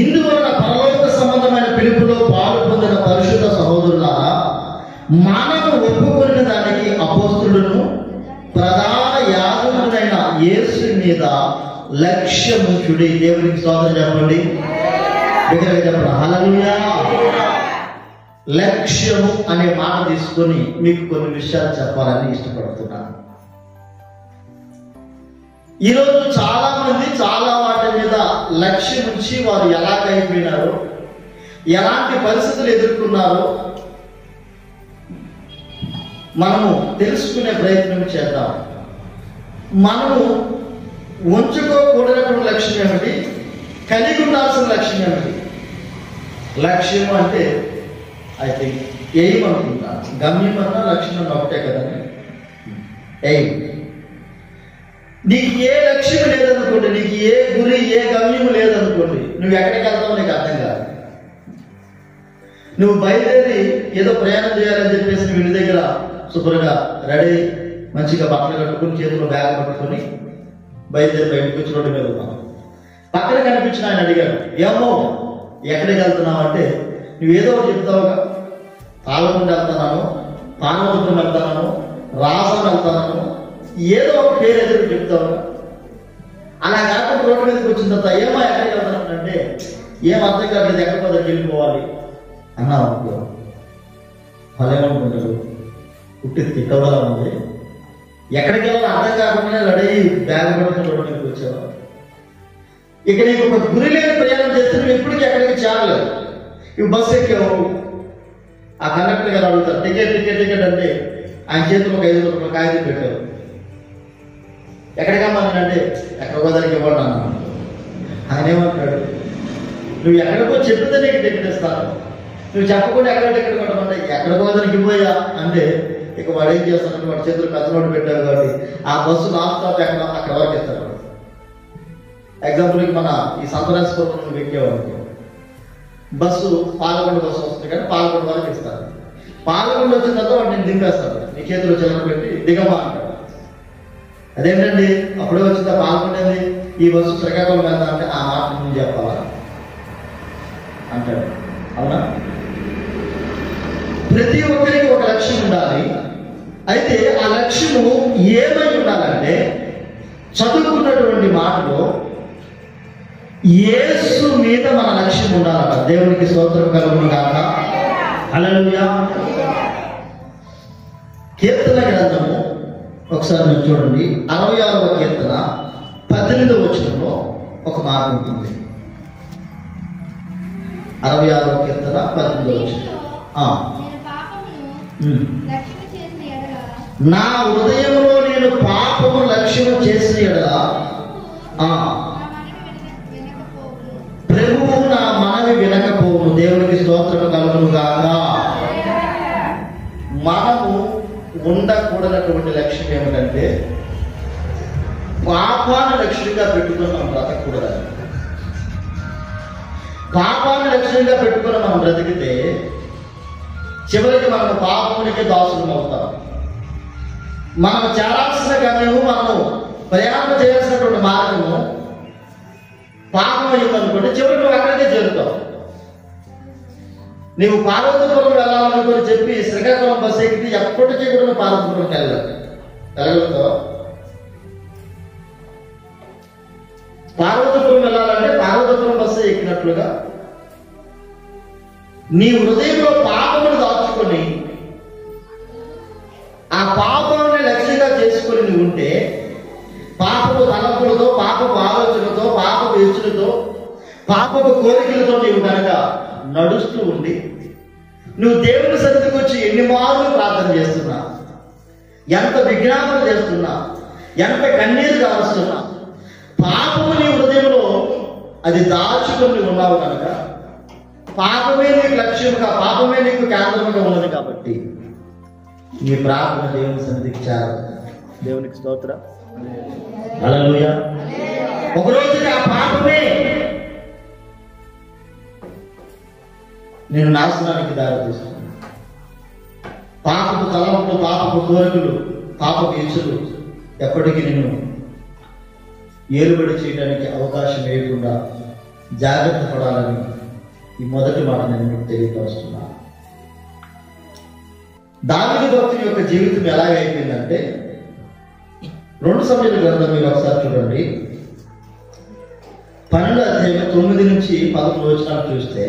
ఇందువలన పరలోక సంబంధమైన పిలుపులో పాలు పొందిన పరిశుద్ధ సహోదరులారా, మనము ఒప్పుకొనిన దానికి అపోస్తలులను ప్రధాన యాజకుడైన యేసు మీద లక్ష్యముంచుడి. దేవునికి స్తోత్రం చెప్పండి, దగ్గరగా చెప్పండి హల్లెలూయా. లక్ష్యము అనే మాట తీసుకొని మీకు కొన్ని విషయాలు చెప్పాలని ఇష్టపడుతున్నాను. ఈరోజు చాలా మంది చాలా వాటి మీద లక్ష్యం ఉంచి వారు ఎలాగైపోయినారో, ఎలాంటి పరిస్థితులు ఎదుర్కొన్నారో మనము తెలుసుకునే ప్రయత్నం చేద్దాం. మనము ఉంచుకోకూడనటువంటి లక్ష్యం ఏమిటి, కలిగి ఉండాల్సిన లక్ష్యం ఏమిటి? లక్ష్యం అంటే ఐ థింక్ ఎయిమ్ అనుకుంటా. గమ్యం అన్నా లక్ష్యం అన్న ఒకటే కదండి. ఎయిమ్. నీకు ఏ లక్ష్యం లేదనుకోండి, నీకు ఏ గురి ఏ గమ్యం లేదనుకోండి, నువ్వు ఎక్కడికి వెళ్తావో నీకు అర్థం కాదు. నువ్వు బయలుదేరి ఏదో ప్రయాణం చేయాలని చెప్పేసి నువ్వు ఇంటి దగ్గర శుభ్రంగా రెడీ మంచిగా బట్టలు కట్టుకుని చేతిలో బ్యాగ్ పట్టుకొని బయలుదేరి బయటకు వచ్చి రోడ్డు మీద ఉన్నావు. పక్కన కనిపించిన ఆయన అడిగాడు, ఏమో ఎక్కడికి వెళ్తున్నావు అంటే, నువ్వేదో ఒకటి చెప్తావుగా, పాలకొండ వెళ్తున్నాను, పార్వతపురం వెళ్తున్నాను, రాజం వెళ్తున్నాను, ఏదో ఒక పేరు ఎదురు చెప్తావుగా. అలా కాకుండా రోడ్డు మీదకి వచ్చిన తర్వాత ఏమో ఎక్కడికి వెళ్తున్నాను అంటే, ఏం అర్థం కాలేదు, ఎక్కడ దగ్గరికి వెళ్ళిపోవాలి అన్నావు అనుకో, వాళ్ళేమనుకుంటారు, పుట్టి తిక్కవలా ఉంది, ఎక్కడికి వెళ్ళాలో అర్థం కాకుండా రెడీ బ్యాగ్ పడుతున్న రోడ్డు మీదకి వచ్చావా. ఇక నీకు ఒక గురి లేని ప్రయాణం చేస్తే నువ్వు ఎప్పటికీ ఎక్కడికి చేరలేదు. ఇవి బస్సు ఎక్కావు, ఆ కండక్టర్ గారు అడుగుతారు టికెట్ టికెట్ టికెట్ అంటే ఆయన చేతిలో ఒక 5 రూపాయల కాగితం పెట్టారు. ఎక్కడికమ్మానంటే ఎక్కడికో దానికి ఇవ్వండి అన్నాను. ఆయన ఏమంటాడు, నువ్వు ఎక్కడికో చెప్తే నీకు టికెట్ ఇస్తాను, నువ్వు చెప్పకుండా ఎక్కడ టికెట్ కొట్టమంటే ఎక్కడికో దానికి ఇవ్వయా అంటే, ఇక వాడు ఏం చేస్తానంటే వాడి చేతులు కథలోటి పెట్టావు కాబట్టి ఆ బస్సు నాన్ స్టాప్ ఎక్కడ అక్కడ వరకు ఇస్తాడు. ఎగ్జాంపుల్కి మన ఈ సంతరాజపురం నువ్వు ఎక్కేవాడికి బస్సు పాలకొండ బస్సు వస్తుంది కానీ పాలకొండ వరకు ఇస్తారు. పాలకొండ వచ్చిన తర్వాత వాడు నేను దింపేస్తాడు, నీ చేతిలో చిల్లర పెట్టి దిగమా అంటాడు. అదేంటండి అప్పుడే వచ్చిందా పాలకొండ ఏంది, ఈ బస్సు శ్రీకాకుళం వెళ్తా అంటే ఆ మాట నువ్వు చెప్పాలా అంటాడు. అవునా? ప్రతి ఒక్కరికి ఒక లక్ష్యం ఉండాలి. అయితే ఆ లక్ష్యము ఏమై ఉండాలంటే, చదువుకున్నటువంటి మాటలో యేసు మీద మన లక్ష్యం ఉండాలట. దేవునికి స్తోత్రం కలుగును గాక. హల్లెలూయా. కీర్తన గ్రంథము ఒకసారి మీరు చూడండి, 66వ కీర్తన 18వ వచనంలో ఒక మాట ఉంటుంది. 66వ కీర్తన 18వ వచనం, నా హృదయంలో నేను పాపము లక్ష్యము చేసిన ఎడల ప్రభువు నా మనవి వినకపోవును. దేవునికి స్తోత్రం కలుగును గాక. మనము ఉండకూడనటువంటి లక్ష్యం ఏమిటంటే, పాపాన్ని లక్ష్యంగా పెట్టుకుని మనం బ్రతకూడదని. పాపాన్ని లక్ష్యంగా పెట్టుకుని మనం బ్రతికితే చివరికి మనము పాపమునికి దాసులం అవుతాం. మనం చేరాల్సిన గమ్యము, మనము ప్రయాణం చేయాల్సినటువంటి మార్గము పాపం అయిందనుకోండి, చివరికి నువ్వు అక్కడికే చేరుతావు. నీవు పార్వతపురం వెళ్ళాలనుకొని చెప్పి శ్రీకాకుళం బస్సు ఎక్కితే ఎప్పటికీ కూడా నువ్వు పార్వతపురంకి వెళ్ళగలుగుతావు. పార్వతపురం వెళ్ళాలంటే పార్వతపురం బస్సు ఎక్కినట్లుగా నీ హృదయంలో పాపమును దాచుకొని ఆ పాపాన్ని లక్ష్యంగా చేసుకొని నువ్వు ఉంటే, పాపపు తలంపులతో, పాపపు ఆలోచనలతో, పాపపు హెచ్చులతో, పాపపు కోరికలతో నీవు కనుక నడుస్తూ ఉండి నువ్వు దేవుని సన్నిధికి వచ్చి ఎన్ని మార్లు ప్రార్థన చేస్తున్నా, ఎంత విజ్ఞాపన చేస్తున్నా, ఎంత కన్నీరు కారుస్తున్నా, పాపము నీ హృదయంలో అది దాచుకొని ఉన్నావు కనుక పాపమే నీకు లక్ష్యంగా, పాపమే నీకు కేంద్రంగా ఉన్నది కాబట్టి నీ ప్రార్థన దేవుని సన్నిధికి చేరదు. దేవునికి స్తోత్రం. హల్లెలూయా. ఒకరోజు ఆ పాపమే నేను నాశనానికి దారితీస్తుంది. పాపపు తలంపులు, పాపపు కోరికలు, పాపపు ఇచ్చులు ఎప్పటికీ నేను ఏలుబడి చేయడానికి అవకాశం లేకుండా జాగ్రత్త పడాలని ఈ మొదటి మాట నేను మీకు తెలియపరుస్తున్నాను. దావీదు భక్తుని యొక్క జీవితం ఎలాగైపోయిందంటే, 2 సమూయేలు గ్రంథం మీరు ఒకసారి చూడండి, 12వ అధ్యాయం 9 నుంచి 11 వచనాలు చూస్తే,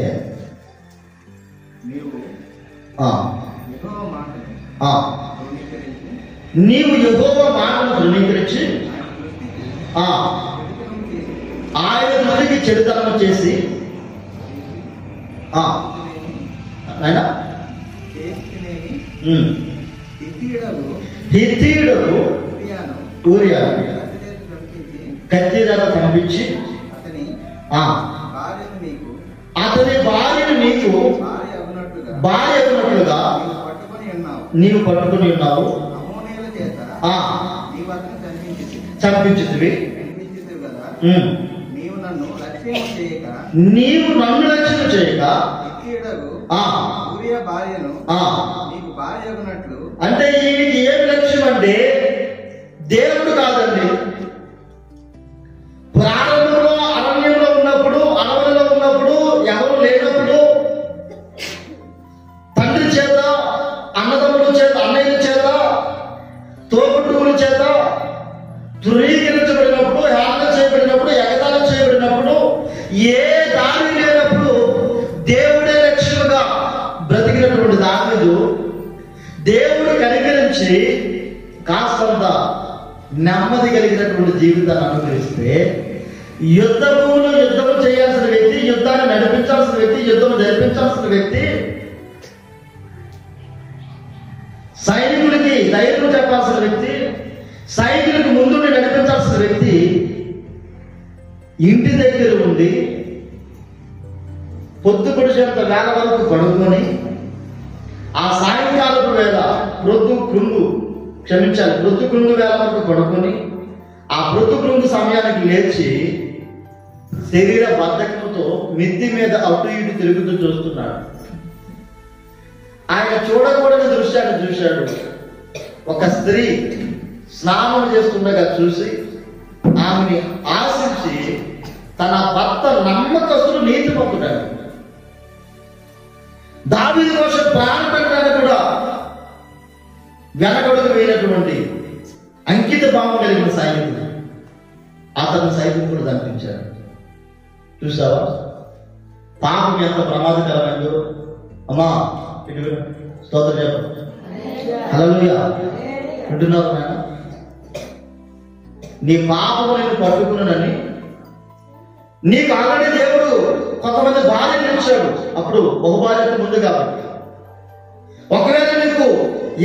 నీవు యెహోవా మాటను ధృవీకరించి ఆయన దృష్టికి చెడుతనం చేసి ఆయన హిత్తీయుడు ఊరియాను కత్తిరాను పంపించి అతని భార్యను నీకు భార్య అవునట్లుగా నీవు పట్టుకుని ఉన్నావు, చంపించితివి. నీవు నన్ను లక్ష్యం చేయక అంటే ఈయనకి ఏమి లక్ష్యం అంటే దేవుడు కాదండి. ప్రారంభంలో అరణ్యంలో ఉన్నప్పుడు, అడవులలో ఉన్నప్పుడు, ఎవరు లేనప్పుడు తండ్రి చేత, అన్నదమ్ముల చేత, అన్నయ్యల చేత, తోబుట్టువుల చేత ధృవీకరించబడినప్పుడు, హేళన చేయబడినప్పుడు, ఎగతాళి చేయబడినప్పుడు, ఏ దారి లేనప్పుడు దేవుడే లక్ష్యంగా బ్రతికినటువంటి దావీదు దేవుడు కనికరించి కాస్తంత నెమ్మది కలిగినటువంటి జీవితాన్ని అనుభవిస్తే, యుద్ధము చేయాల్సిన వ్యక్తి, యుద్ధాన్ని నడిపించాల్సిన వ్యక్తి, యుద్ధం జరిపించాల్సిన వ్యక్తి, సైనికులకి ధైర్యం చెప్పాల్సిన వ్యక్తి, సైనికులకు ముందుండి నడిపించాల్సిన వ్యక్తి ఇంటి దగ్గర ఉండి పొద్దు పొడిచేంత వేళ వరకు పడుకొని ఆ సాయంకాలపు వేళ ప్రొద్దు కృంగు వేళ వరకు పడుకొని ఆ ప్రొద్దు కృంగు సమయానికి లేచి శరీర బద్ధకంతో మిద్ది మీద అటు ఇటు తిరుగుతూ చూస్తున్నాడు. ఆయన చూడకూడని దృశ్యాన్ని చూశాడు. ఒక స్త్రీ స్నానం చేస్తుండగా చూసి ఆమెని ఆశించి తన భర్త నమ్మకస్తుడు నీతిమంతుడాడు, దావీదు కోసం ప్రాణం పెట్టడానికి కూడా వెనకడుగు వేయనటువంటి అంకిత భావం కలిగిన సైనికుడు అతను సైనికుడు కనిపించాడు. చూసావా పాపం ఎంత ప్రమాదకరమైందో? అమ్మా స్తోత్రం చెప్పండి. హల్లెలూయా. వింటున్నారు నాయన? నీ పాపము నేను పట్టుకున్నానని నీకు ఆల్రెడీ దేవుడు కొంతమంది భార్యను ఇచ్చాడు, అప్పుడు బహుభార్యకు ముందు కాబట్టి. ఒకవేళ నీకు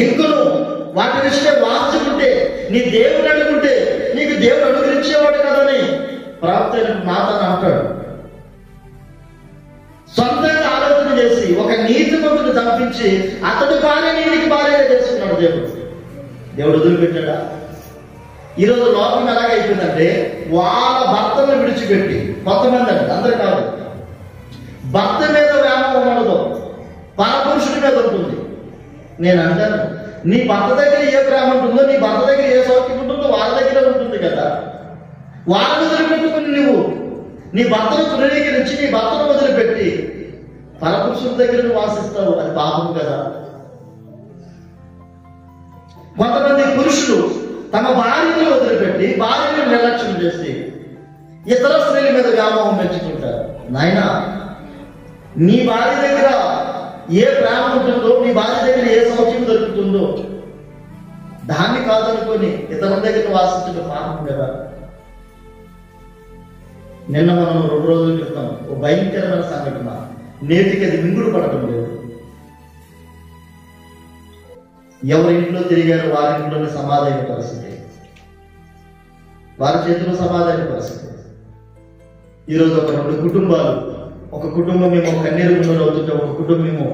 ఇంకును వాటి విషయం వాంచుకుంటే, నీ దేవుడు అనుకుంటే నీకు దేవుడు అనుగ్రహించేవాడు కదని ప్రవక్త మాతను అంటాడు. సొంతంగా ఆలోచన చేసి ఒక నీతిమంతుని చంపించి అతడు భార్య నీతికి భార్యగా చేసుకున్నాడు దేవుడు వదిలిపెట్టాడా? ఈరోజు లోకం ఎలాగైపోయిందంటే, వాళ్ళ భర్తను విడిచిపెట్టి, కొంతమంది అండి, అందరు కాదు, భర్త మీద వ్యామోహం ఉండదు, పరపురుషుడి మీద ఉంటుంది. నేను అంటాను, నీ భర్త దగ్గర ఏ ప్రేమ ఉంటుందో, నీ భర్త దగ్గర ఏ సౌఖ్యం ఉంటుందో వాళ్ళ దగ్గర ఉంటుంది కదా. వాళ్ళని వదిలిపెట్టుకుని నువ్వు నీ భర్తను తృణీకరించి నీ భర్తను వదిలిపెట్టి పరపురుషుల దగ్గర నువ్వు ఆశిస్తావు, అది పాపం కదా. కొంతమంది పురుషులు తమ భార్యను వదిలిపెట్టి, భార్యను నిర్లక్ష్యం చేసి ఇతర స్త్రీల మీద వ్యామోహం పెంచుకుంటారు. నాయనా, నీ భార్య దగ్గర ఏ ప్రేమ ఉంటుందో, నీ భార్య దగ్గర ఏ సౌఖ్యం దొరుకుతుందో దాన్ని కాదనుకొని ఇతరుల దగ్గర వాసించడం పాపం కదా. నిన్న మనం 2 రోజుల క్రితం ఓ భయంకరమైన సంఘటన, నేటికి అది మింగుడు పడటం లేదు. ఎవరి ఇంట్లో తిరిగారు వారి ఇంట్లోనే సమాధైన పరిస్థితి, వారి చేతిలో సమాధైన పరిస్థితి. ఈరోజు ఒక 2 కుటుంబాలు, ఒక కుటుంబం ఏమో కన్నీరు ముందు అవుతుంటే, ఒక కుటుంబం ఏమో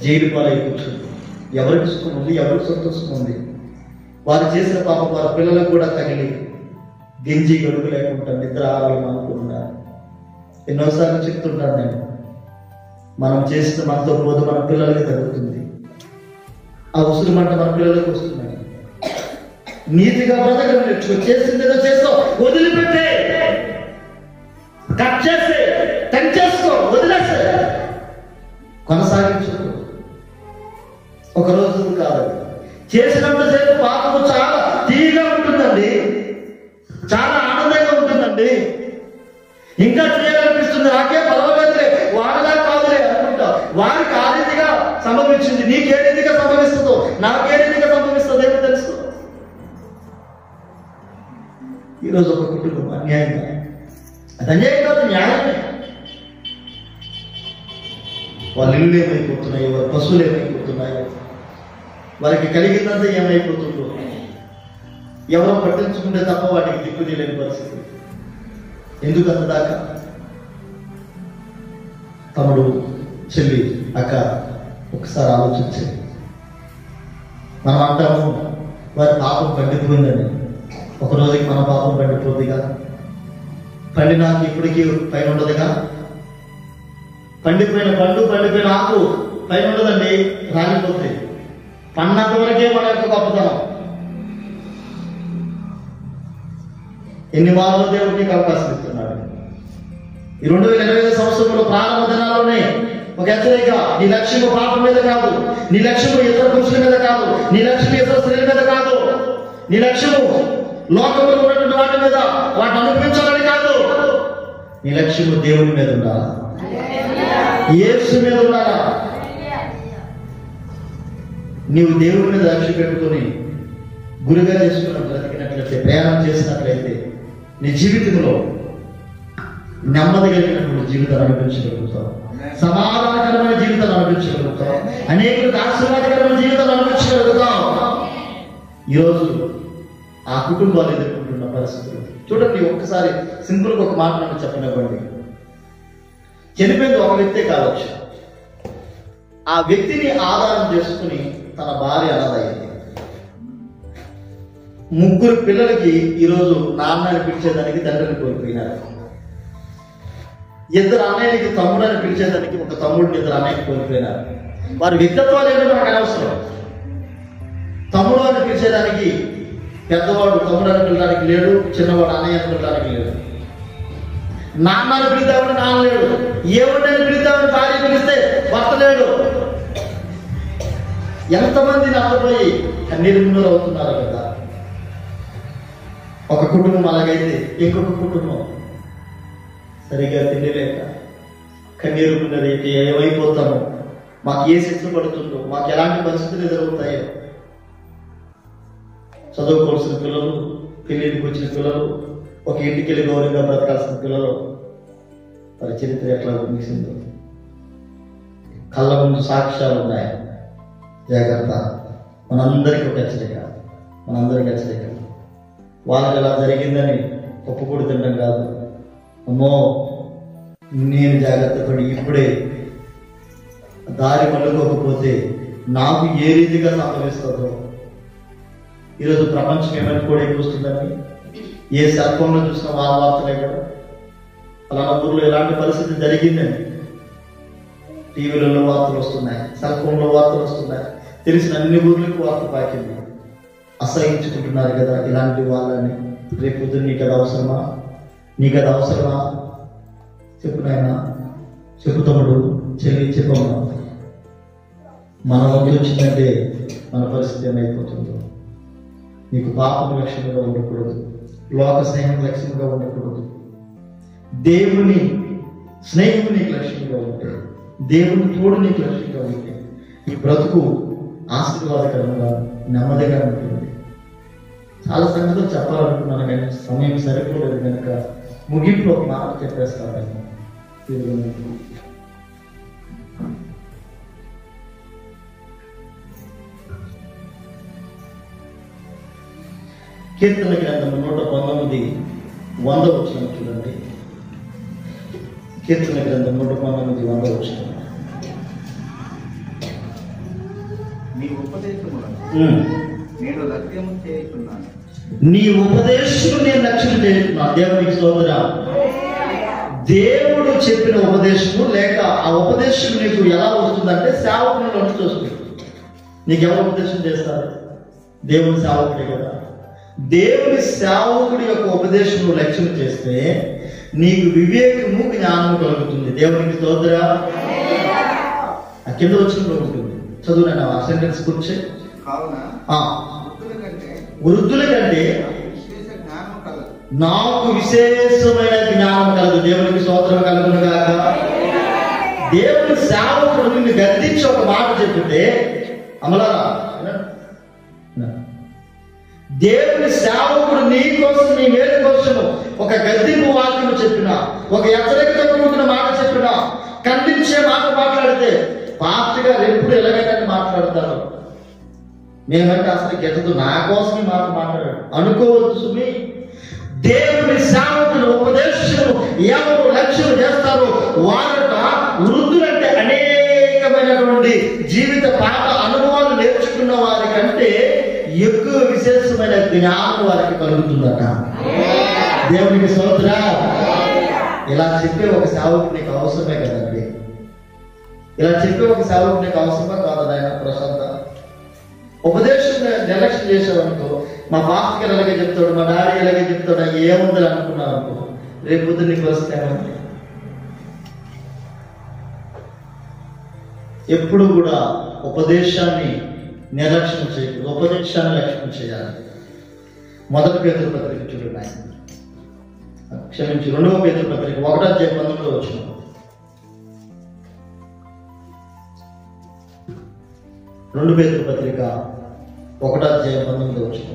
జైలు పాలై కూర్చుంది. ఎవరికి సుఖం ఉంది, ఎవరికి సంతోషం ఉంది? వారు చేసిన పాపం వారి పిల్లలకు కూడా తగిలి గింజి గడుగు లేకుండా నిద్ర ఆరాలు అనుకుంటున్నారు. ఎన్నోసార్లు చెప్తుంటాను నేను, మనం చేసిన మనతో పోదు మన పిల్లలకి తగ్గుతుంది, ఆ ఉసురు మంట మన పిల్లలకు వస్తున్నాయి. నీతిగా బ్రతకడం నేర్చుకో. చేసింది ఏదో చేస్తావు, వదిలిపెట్టే, కట్ చేస్తే కొనసాగించు. ఒకరోజు కాదు, చేసినంతసేపు పాపము చాలా తీగా ఉంటుందండి, చాలా ఆనందంగా ఉంటుందండి. ఇంకా చేయాలనిపిస్తుంది, నాకే పర్వాలేదులే, వాడలా కాదులే అనుకుంటా. వారికి ఆ రీతిగా సంభవించింది, నీకే రీతిగా సంభవిస్తుందో, నాకే రీతిగా సంభవిస్తుందో ఏమో తెలుసు. ఈరోజు ఒక కుటుంబం అన్యాయంగా, అది అన్యాయం కాదు, న్యాయమే. వాళ్ళ ఇల్లు ఏమైపోతున్నాయో, వారి పశువులు ఏమైపోతున్నాయో, వారికి కలిగిందంతా ఏమైపోతుందో ఎవరో పట్టించుకుంటే తప్ప వాటికి దిక్కు తెలియని పరిస్థితి. ఎందుకు అంతదాకా? తమ్ముడు, చెల్లి, అక్క, ఒకసారి ఆలోచించండి. మనం అంటాము వారి పాపం పండిపోయిందని. ఒక రోజుకి మన పాపం పండిపోద్దిగా? పండినాక ఇప్పటికీ పైన ఉండదుగా? పండిపోయిన పండు, పండిపోయిన ఆకు పైన ఉండదండి, రాలిపోతుంది. పన్నంత వరకే మన యొక్క గొప్పతనం. ఎన్ని వారాలు దేవుడు నీకు అవకాశం ఇస్తున్నాడు. ఈ 2025 సంవత్సరంలో ప్రారంభ దినాల్లోనే ఒక హెచ్చరిక, నీ లక్ష్యము పాపం మీద కాదు, నీ లక్ష్యము ఇతర పురుషుల మీద కాదు, నీ లక్ష్యం ఇతర స్త్రీల మీద కాదు, నీ లక్ష్యము లోకంలో ఉన్నటువంటి వాటి మీద, వాటిని అనుభవించాలని కాదు. నీ లక్ష్యము దేవుని మీద ఉండాలా, యేసు మీద ఉండాలా. నీవు దేవుడి మీద లక్ష్యం పెట్టుకొని గురిగా చేసుకున్న బ్రతికినట్లయితే, ప్రయాణం చేసినట్లయితే నీ జీవితంలో నెమ్మది కలిగినటువంటి జీవితాన్ని అనుభవించగలుగుతావు, సమాధానకరమైన జీవితాన్ని అనుభవించగలుగుతావు, అనేకులకు ఆశీర్వాదకరమైన జీవితాన్ని అనుభవించగలుగుతావు. ఈరోజు ఆ కుటుంబాలు ఎదుర్కొంటున్న పరిస్థితులు చూడండి. ఒక్కసారి సింపుల్గా ఒక మాట నాకు చెప్పనివ్వండి. చనిపోయింది ఒక వ్యక్తే కావచ్చు, ఆ వ్యక్తిని ఆధారం చేసుకుని తన భార్య అనాథయ్యింది. 3 పిల్లలకి ఈరోజు నాన్నని పిలిచేదానికి తండ్రిని కోల్పోయినారు. 2 అన్నయ్యలకి తమ్ముడని పిలిచేదానికి ఒక తమ్ముడిని 2 అన్నయ్యకి కోల్పోయినారు. వారి వ్యక్తిత్వాలు ఏంటో మనకు అనవసరం. తమ్ముడు అని పిలిచేదానికి పెద్దవాడు తమ్ముడు అని పిలడానికి లేడు, చిన్నవాడు అన్నయ్య అని పిలడానికి లేడు. నాన్నని పిలుద్దామని నాన్న లేడు, ఏమని పిలుద్దామని భార్య పిలిస్తే భర్త లేడు. ఎంతమంది నష్టపోయి కన్నీరు అవుతున్నారు కదా. ఒక కుటుంబం అలాగైతే ఇంకొక కుటుంబం సరిగా తిండి లేక కన్నీరు రేపు ఏమైపోతామో, మాకు ఏ శిక్ష పడుతుందో, మాకు ఎలాంటి పరిస్థితులు ఎదురవుతాయో. చదువుకోవాల్సిన పిల్లలు, పెళ్లికి వచ్చిన పిల్లలు, ఒక ఇంటికి వెళ్ళి గౌరవంగా బ్రతకాల్సిన పిల్లలు, వారి చరిత్ర ఎట్లా ముగిసిందో కళ్ళ ముందు సాక్ష్యాలు ఉన్నాయి. జాగ్రత్త. మనందరికీ ఒక హెచ్చరిక, మనందరికీ హెచ్చరిక. వాళ్ళకి ఎలా జరిగిందని ఒప్పుకూడి తినడం కాదు. అమ్మో, నేను జాగ్రత్త పడి ఇప్పుడే దారి మళ్ళుకోకపోతే నాకు ఏ రీతిగా సంభవిస్తుందో. ఈరోజు ప్రపంచం ఏమైనా కూడా ఎక్కువస్తుందని ఏ సెల్ ఫోన్లో చూసిన వార్తలే కదా. అలాంటి ఊర్లో ఎలాంటి పరిస్థితి జరిగిందని టీవీలలో వార్తలు వస్తున్నాయి, సెల్ ఫోన్లో వార్తలు వస్తున్నాయి. తెలిసిన అన్ని ఊర్లకు వార్త పాకింది. అసహించుకుంటున్నారు కదా ఇలాంటి వాళ్ళని. రేపు నీకు అది అవసరమా? నీకు అది అవసరమా? చెప్పు నాయనా, చెప్పు తమ్ముడు, చెల్లి, చెప్పమ్మా. మన వంతు వచ్చిందంటే మన పరిస్థితి ఏమైపోతుందో. నీకు పాపం లక్ష్యంగా ఉండకూడదు, లోక స్నేహం లక్ష్యంగా ఉండకూడదు. దేవుని స్నేహం నీకు లక్ష్యంగా ఉంటే, దేవుని తోడు నీకు లక్ష్యంగా ఉంటే ఈ బ్రతుకు ఆశీర్వాదకరంగా నెమ్మదిగా ఉంటుంది. చాలా సంగతులు చెప్పాలనుకున్నాను కానీ సమయం సరిపోలేదు కనుక ముగింపు ఒక మాట చెప్పేస్తాను. కీర్తన గ్రంథం 119 100 చూడండి. కీర్తన గ్రంథం 119 100. నీ ఉపదేశములను నేను లక్ష్యం చేస్తున్నాను. నీ ఉపదేశం నేను లక్ష్యం చేస్తున్నాను. దేవునికి స్తోత్రం. దేవుడు చెప్పిన ఉపదేశము లేక ఆ ఉపదేశం నీకు ఎలా వస్తుందంటే సేవకుని నుంచి వస్తుంది. నీకు ఎవరు ఉపదేశం చేస్తారు? దేవుని సేవకుడే కదా. దేవుని సేవకుడి యొక్క ఉపదేశం లక్ష్యం చేస్తే నీకు వివేకము, జ్ఞానము కలుగుతుంది. దేవునికి స్తోత్రం. ఆ కింద వచ్చినప్పుడు ఉంటుంది, చదువు నేను ఆ సెంటెన్స్ గురించి. కావున ఆ, వృద్ధుల కంటే నాకు విశేషమైన జ్ఞానం కలదు. దేవునికి స్తోత్రం కలుగును గాక. దేవుని సేవకుడు నిన్ను గద్దించి ఒక మాట చెప్తే అమలారా, దేవుని సేవకుడు నీ కోసం, నీ మేలు కోసము ఒక గద్దింపు వాక్యం చెప్పినా, ఒక హెచ్చరికతో కూడిన మాట చెప్పినా, ఖండించే మాట మాట్లాడితే పాస్టర్ గారు ఎప్పుడు ఎలాగైనా మాట్లాడతారు. మేమంటే అసలు గెట్టదు, నా కోసమే మాట మాట్లాడాడు అనుకోవద్దు సుమి. దేవుని సేవకులు ఉపదేశములు ఎవరు లక్ష్యం చేస్తారో వారట వృద్ధులంటే అనేకమైనటువంటి జీవిత పాఠ అనుభవాలు నేర్చుకున్న వారి కంటే ఎక్కువ విశేషమైన జ్ఞానం వారికి కలుగుతుందట. దేవునికి స్తోత్రం. ఇలా చెప్పే ఒక సేవకుడు నీకు అవసరమే కదండి. ఇలా చెప్పే ఒక సేవకుడు నీకు అవసరమే కాదు. ఆయన ప్రశాంత ఉపదేశం నిర్లక్ష్యం చేసావనుకో, మా పాస్టర్ గారు ఎలాగే చెప్తాడు, మా డాడీ ఎలాగే చెప్తాడు, ఏముందని అనుకున్నావు అనుకో, రేపు పొద్దున్న నీకు వస్తే ఏమంటే ఎప్పుడు కూడా ఉపదేశాన్ని నిర్లక్ష్యం చేయకూడదు, ఉపదేశాన్ని లక్ష్యం చేయాలి. మొదటి పేతురు పత్రిక చూడండి ఆయన, క్షమించి 2వ పేతురు పత్రిక 1:19 వచ్చిన 2 పేతురు పత్రిక 1:19 వచ్చిన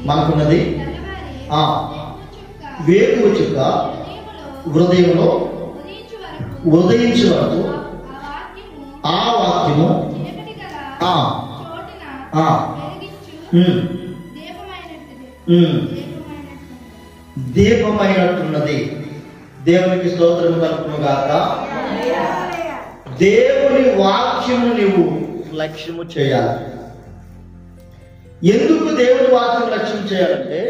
మనకున్నది వేకువ చుక్క హృదయంలో ఉదయించే వరకు ఆ వాక్యము దీపమైనట్టున్నది. దేవునికి స్తోత్రము కలుగును గాక. దేవుని వాక్యము నీవు లక్ష్యము చేయాలి. ఎందుకు దేవుని వాక్యం లక్ష్యం చేయాలంటే,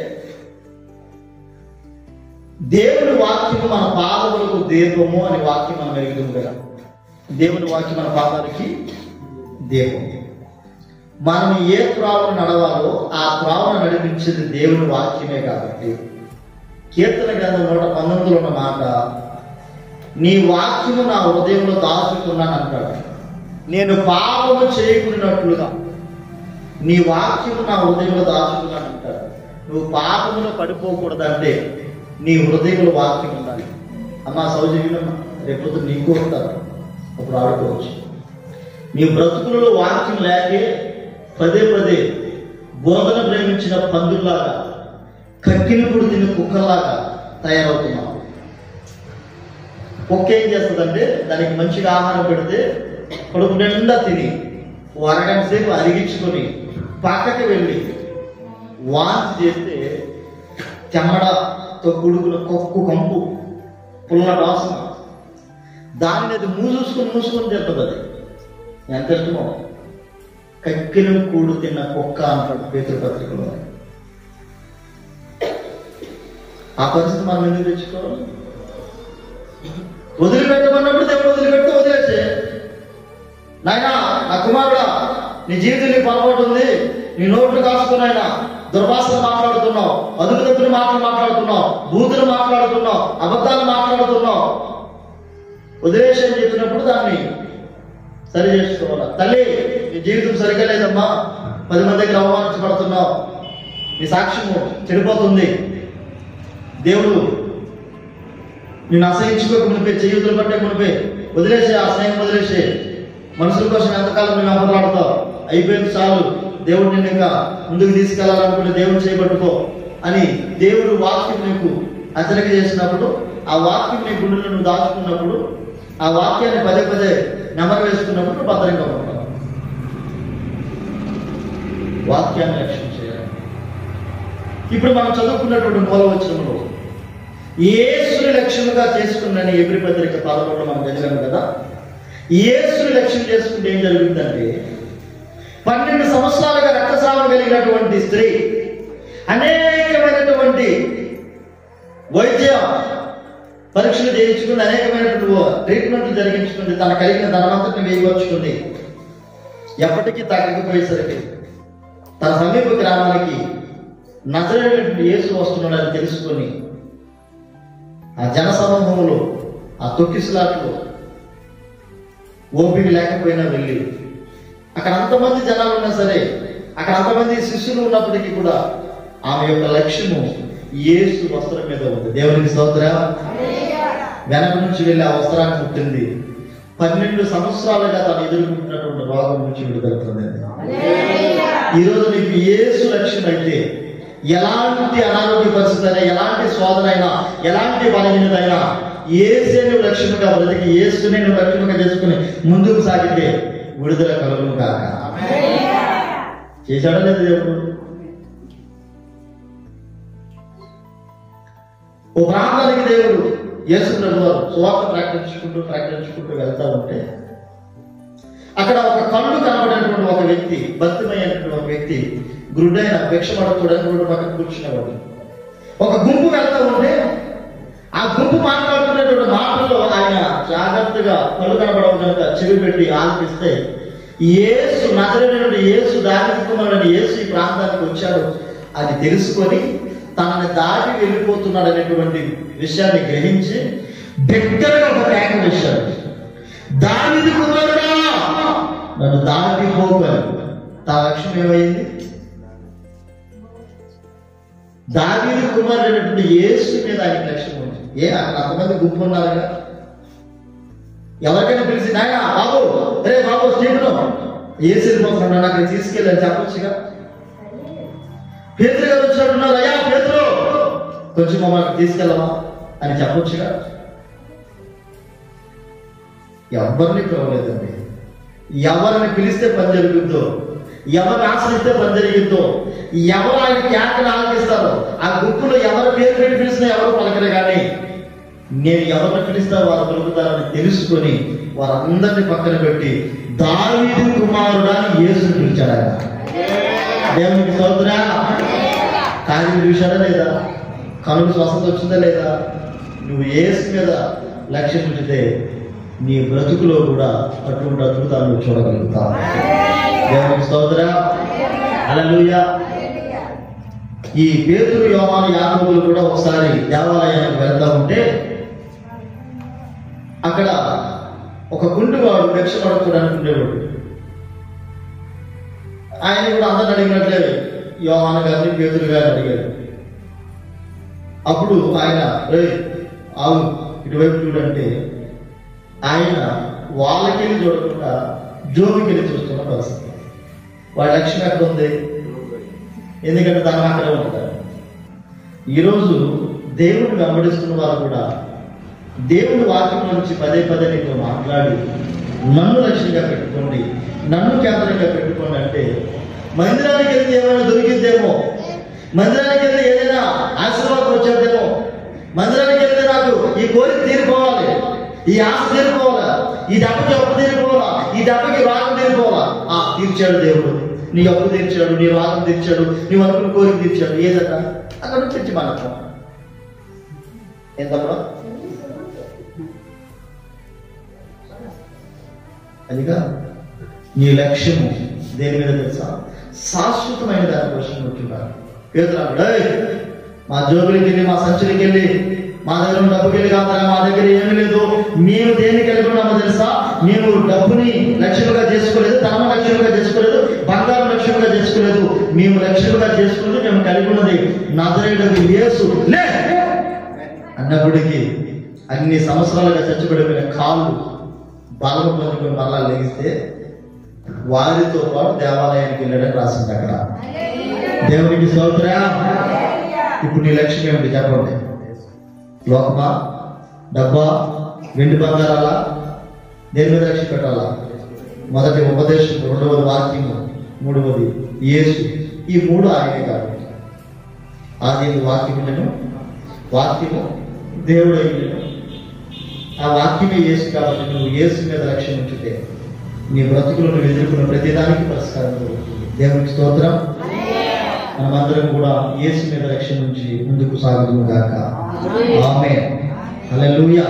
దేవుని వాక్యము మన పాదములకు దీపము అని వాక్యం మనం ఎరుగుతుంది కదా. దేవుని వాక్యం మన పాదాలకి దీపం. మనం ఏ త్రోవను నడవాలో ఆ త్రోవను నడిపించేది దేవుని వాక్యమే. కాబట్టి కీర్తన గ్రంథం 119 ఉన్న మాట, నీ వాక్యము నా హృదయంలో దాచుకున్నాను అంటాడు. నేను పాపము చేయకున్నట్లుగా నీ వాక్యము నా హృదయంలో దాచుకున్నాను అంటాడు. నువ్వు పాపములో పడిపోకూడదంటే నీ హృదయంలో వాక్యం ఉండాలి. అమ్మా సౌజన్యం రేపు నీకు వస్తారు, అప్పుడు ఆడుకోవచ్చు. నీ బ్రతుకులలో వాక్యం లేకే పదే పదే బోధన ప్రేమించిన పందుల్లాగా, కక్కిన పొడి తిన్న కుక్కల్లాగా తయారవుతున్నావు. కుక్క ఏం చేస్తుందంటే, దానికి మంచిగా ఆహారం పెడితే కడుపు నిండా తిని అరగంట సేపు అరిగించుకొని పక్కకి వెళ్ళి వాంతి చేస్తే చెమ్మడతో కూడుకున్న కొక్కు కంపు పుల్ల వాసన, దానిని అది మూసుకొని తింటుంది. అది ఎంత ఇష్టమో. కక్కిన కూడు తిన్న కుక్క అంటాడు పేతురు పత్రికలో. ఆ పరిస్థితి మనం ఎందుకు తెచ్చుకోవాలి? వదిలిపెట్టమన్నప్పుడు దేవుడు వదిలిపెడితే వదిలేసే. నాయనా నా కుమారుడా, నీ జీవితం నీకు పొరపాటు ఉంది, నీ నోట్లు కాసుకున్నాయన దుర్భాషలు మాట్లాడుతున్నావు, అదుపు తప్పులు మాట్లాడుతున్నావు, బూతులు మాట్లాడుతున్నావు, అబద్ధాలు మాట్లాడుతున్నావు, వదిలేసని చెప్పినప్పుడు దాన్ని సరి చేసుకోవాలా. తల్లి నీ జీవితం సరిగ్గా లేదమ్మా, 10 మంది దగ్గర అవమానించబడుతున్నావు, నీ సాక్ష్యము చెడిపోతుంది, దేవుడు నిన్ను అసహించుకోక మునిపే, చేయుతులు పట్టే మునిపే వదిలేసే, ఆ స్నేహం వదిలేసే. మనుషుల కోసం ఎంతకాలం నేను అమలాడుతావు, అయిపోయింది చాలు, దేవుడు నిన్ను ఇంకా ముందుకు తీసుకెళ్లాలనుకుంటే దేవుడు చేయబట్టుకో అని దేవుడు వాక్యం నీకు హెచ్చరిక చేసినప్పుడు, ఆ వాక్యం నీ గుండెలో నువ్వు దాచుకున్నప్పుడు, ఆ వాక్యాన్ని పదే పదే నెమరు వేసుకున్నప్పుడు నువ్వు భద్రంగా ఉంటావు. వాక్యాన్ని లక్ష్యం చేయాలి. ఇప్పుడు మనం చదువుకున్నటువంటి మూలవచనంలో యేసుని లక్ష్యముగా చేసుకున్నని ఎబ్రీ పత్రిక 11 మనం చదివాము కదా. యేసుని లక్ష్యం చేసుకుంటే ఏం జరుగుతుందంటే, 12 సంవత్సరాలుగా రక్తస్రావం కలిగినటువంటి స్త్రీ అనేకమైనటువంటి వైద్య పరీక్షలు చేయించుకుంది, అనేకమైనటువంటి ట్రీట్మెంట్లు జరిగించుకుంది, తన కలిగిన ధనవంతుని వేయవచ్చుకుంది. ఎప్పటికీ తగ్గకపోయేసరికి తన సమీప గ్రామానికి నజరేయుడైన యేసు వస్తున్నాడని తెలుసుకొని ఆ జన సమూహంలో, ఆ తొక్కిసలాట్లో ఓపిక లేకపోయినా వెళ్ళి, అక్కడ అంతమంది జనాలు ఉన్నా సరే, అక్కడ అంతమంది శిష్యులు ఉన్నప్పటికీ కూడా ఆమె యొక్క లక్ష్యము యేసు వస్త్రం మీద ఉంది. దేవునికి స్తోత్రం. వెనక నుంచి వెళ్ళి ఆ వస్త్రాన్ని పుట్టింది. 12 సంవత్సరాలుగా తను ఎదుర్కొంటున్నటువంటి రోగం నుంచి విడుదల పొందింది. ఈరోజు నీకు యేసు లక్ష్యం అయితే ఎలాంటి అనారోగ్య పరిస్థితి అయినా, ఎలాంటి శోధన అయినా, ఎలాంటి బలహీనత అయినా యేసే నువ్వు లక్ష్యముగా బ్రతికి, యేసునే నువ్వు లక్ష్యముగా చేసుకుని ముందుకు సాగితే విడుదల కలుగును కాక. చేశాడా లేదు దేవుడు? ఓ ప్రాంతానికి దేవుడు యేసు ప్రభువు సువార్త ప్రకటించుకుంటూ వెళ్తా ఉంటే అక్కడ ఒక కళ్ళు కనబడినటువంటి ఒక వ్యక్తి, భక్తిమైనటువంటి ఒక వ్యక్తి, గురుడైన భిక్ష పడకూడని రోడ్డు పక్కన కూర్చునేవాడు. ఒక గుంపు వెళ్తా ఉంటే ఆ గుంపు మాట్లాడుతున్నటువంటి మాటల్లో ఆయన జాగ్రత్తగా కళ్ళు కనబడవు కనుక చెవి పెట్టి ఆలపిస్తే యేసు నజరేయుడైన యేసు, దావీదు కుమారుడైన యేసు ఈ ప్రాంతానికి వచ్చాడు అది తెలుసుకొని తనని దాటి వెళ్ళిపోతున్నాడు అనేటువంటి విషయాన్ని గ్రహించి బిగ్గరగా ఒక కేక వేశాడు, దావీదు కుమారుడా నన్ను దాటిపోగలరు. తన లక్ష్యం ఏమైంది? దావీదు కుమారుడైనటువంటి యేసు మీద ఆయన లక్ష్యం ఉంది. అక్కడ అంతమంది గుంపు ఉన్నారుగా, ఎవరికైనా పిలిచి నాయన బాబు, రే బాబు స్టీఫెను యేసు వెళ్ళిపోతున్నాడు నాకు తీసుకెళ్ళని చెప్పొచ్చుగా. పేతురు గారు వచ్చినట్టున్నారు, అయ్యా పేతురు కొంచెం మమ్మల్ని తీసుకెళ్ళవా అని చెప్పొచ్చుగా. ఎవరిని పిలవలేదండి. ఎవరిని పిలిస్తే పని జరుగుద్దో, ఎవరిని ఆశ్రయిస్తే పని జరిగిద్దో, ఎవరు ఆయన కేకను ఆలకిస్తారో ఆ గుంపులో ఎవరి పేరు పెట్టి పిలిచినా ఎవరు పలకరు. కానీ నేను ఎవరిని పిలిస్తా వారు పలుకుతారని తెలుసుకొని వారందరినీ పక్కన పెట్టి దావీదు కుమారుడా అని యేసుని పిలిచాడు. ఆయన దేవునికి స్తోత్రం. కార్యం చూశాడా లేదా? కనులు స్వస్థత వచ్చిందా లేదా? నువ్వు యేసు మీద లక్ష్యం ఉంచితే నీ బ్రతుకులో కూడా అటువంటి అద్భుతాలు నువ్వు చూడగలుగుతావు. దేవునికి స్తోత్రం. హల్లెలూయా. ఈ పేతురు, యోహాను, యాకోబులు కూడా ఒకసారి దేవాలయానికి వెళ్తా ఉంటే అక్కడ ఒక కుంటివాడు భిక్ష పడకూడడానికి ఉండేవాడు. ఆయన కూడా అందరిని అడిగినట్లే యోహాను గారిని, పేతురు గారిని అడిగాడు. అప్పుడు ఆయన ఆవు ఇటువైపు చూడంటే ఆయన వాళ్ళకెళ్ళి చూడకుండా జోబుకెళ్ళి చూస్తున్న పరిస్థితి. వాడి లక్ష్యం ఎక్కడ ఉంది? ఎందుకంటే దాని అక్కడే ఉంటారు. ఈరోజు దేవుడిని వెంబడిస్తున్న వారు కూడా దేవుడి వాక్యం నుంచి పదే పదే నీతో మాట్లాడి నన్ను లక్ష్యంగా పెట్టుకోండి, నన్ను కేంద్రంగా పెట్టుకోండి అంటే మందిరానికి వెళ్తే ఏమైనా దొరికిద్దేమో, మందిరానికి వెళ్తే ఏదైనా ఆశీర్వాదం వచ్చేదేమో, మందిరానికి వెళ్తే నాకు ఈ కోరిక తీరిపోవాలి, ఈ ఆశ తీరిపోవాలా, ఈ దెబ్బకి అప్పు తీరిపోవాలా, ఈ దెబ్బకి రాగం తీరిపోవాలా. తీర్చాడు దేవుడు, నీ అప్పు తీర్చాడు, నీ రాగం తీర్చాడు, నీ అనుకున్న కోరిక తీర్చాడు. ఏదన్నా అక్కడ నుంచి మనకు ఏంటప్పుడు అదిగా నీ లక్ష్యము దేని మీద తెలుసా? శాశ్వతమైన దాని కోసం కూర్చున్నారు. పేతురు మా జోబులకి వెళ్ళి, మా సంచులకి వెళ్ళి, మా దగ్గర డబ్బుకి వెళ్ళి కాదా, మా దగ్గర ఏమీ లేదు, మేము దేనికి కలిగి ఉన్నామో తెలుసా? మేము డబ్బుని లక్ష్యంగా చేసుకోలేదు, ధనం లక్ష్యంగా చేసుకోలేదు, బంగారం లక్ష్యంగా చేసుకోలేదు. మేము లక్ష్యంగా చేసుకుంటూ మేము కలిగి ఉన్నది నజరేయుడగు యేసు లే అన్నప్పటికీ అన్ని సంవత్సరాలుగా చచ్చిపడిపోయిన కాళ్ళు బలం పొందుకుని మళ్ళా లెగిస్తే వారితో పాటు దేవాలయానికి వెళ్ళడానికి రాసింది అక్కడ. దేవునికి స్తోత్రం. ఇప్పుడు నీ లక్ష్యం ఏమిటి చెప్పండి? లోకమా, డబ్బా, వెండి బంగారాలా? దేని మీద లక్ష్యం పెట్టాలా? మొదటి ఉపదేశం, రెండవది వాక్యము, మూడవది యేసు. ఈ మూడు ఆయనే కాదు. ఆది వాక్యములను, వాక్యము దేవుడు అయిన ఆ వాక్యమే యేసు. కాబట్టి నువ్వు యేసు మీద లక్ష్యం ఉంచితే నీ బ్రతుకులు నువ్వు ఎదుర్కొన్న ప్రతిదానికి పరిష్కారం జరుగుతుంది. దేవునికి స్తోత్రం. మనమందరం కూడా యేసు మీద లక్ష్యం నుంచి ముందుకు సాగుదుము గాక. ఆమేన్. హల్లెలూయా.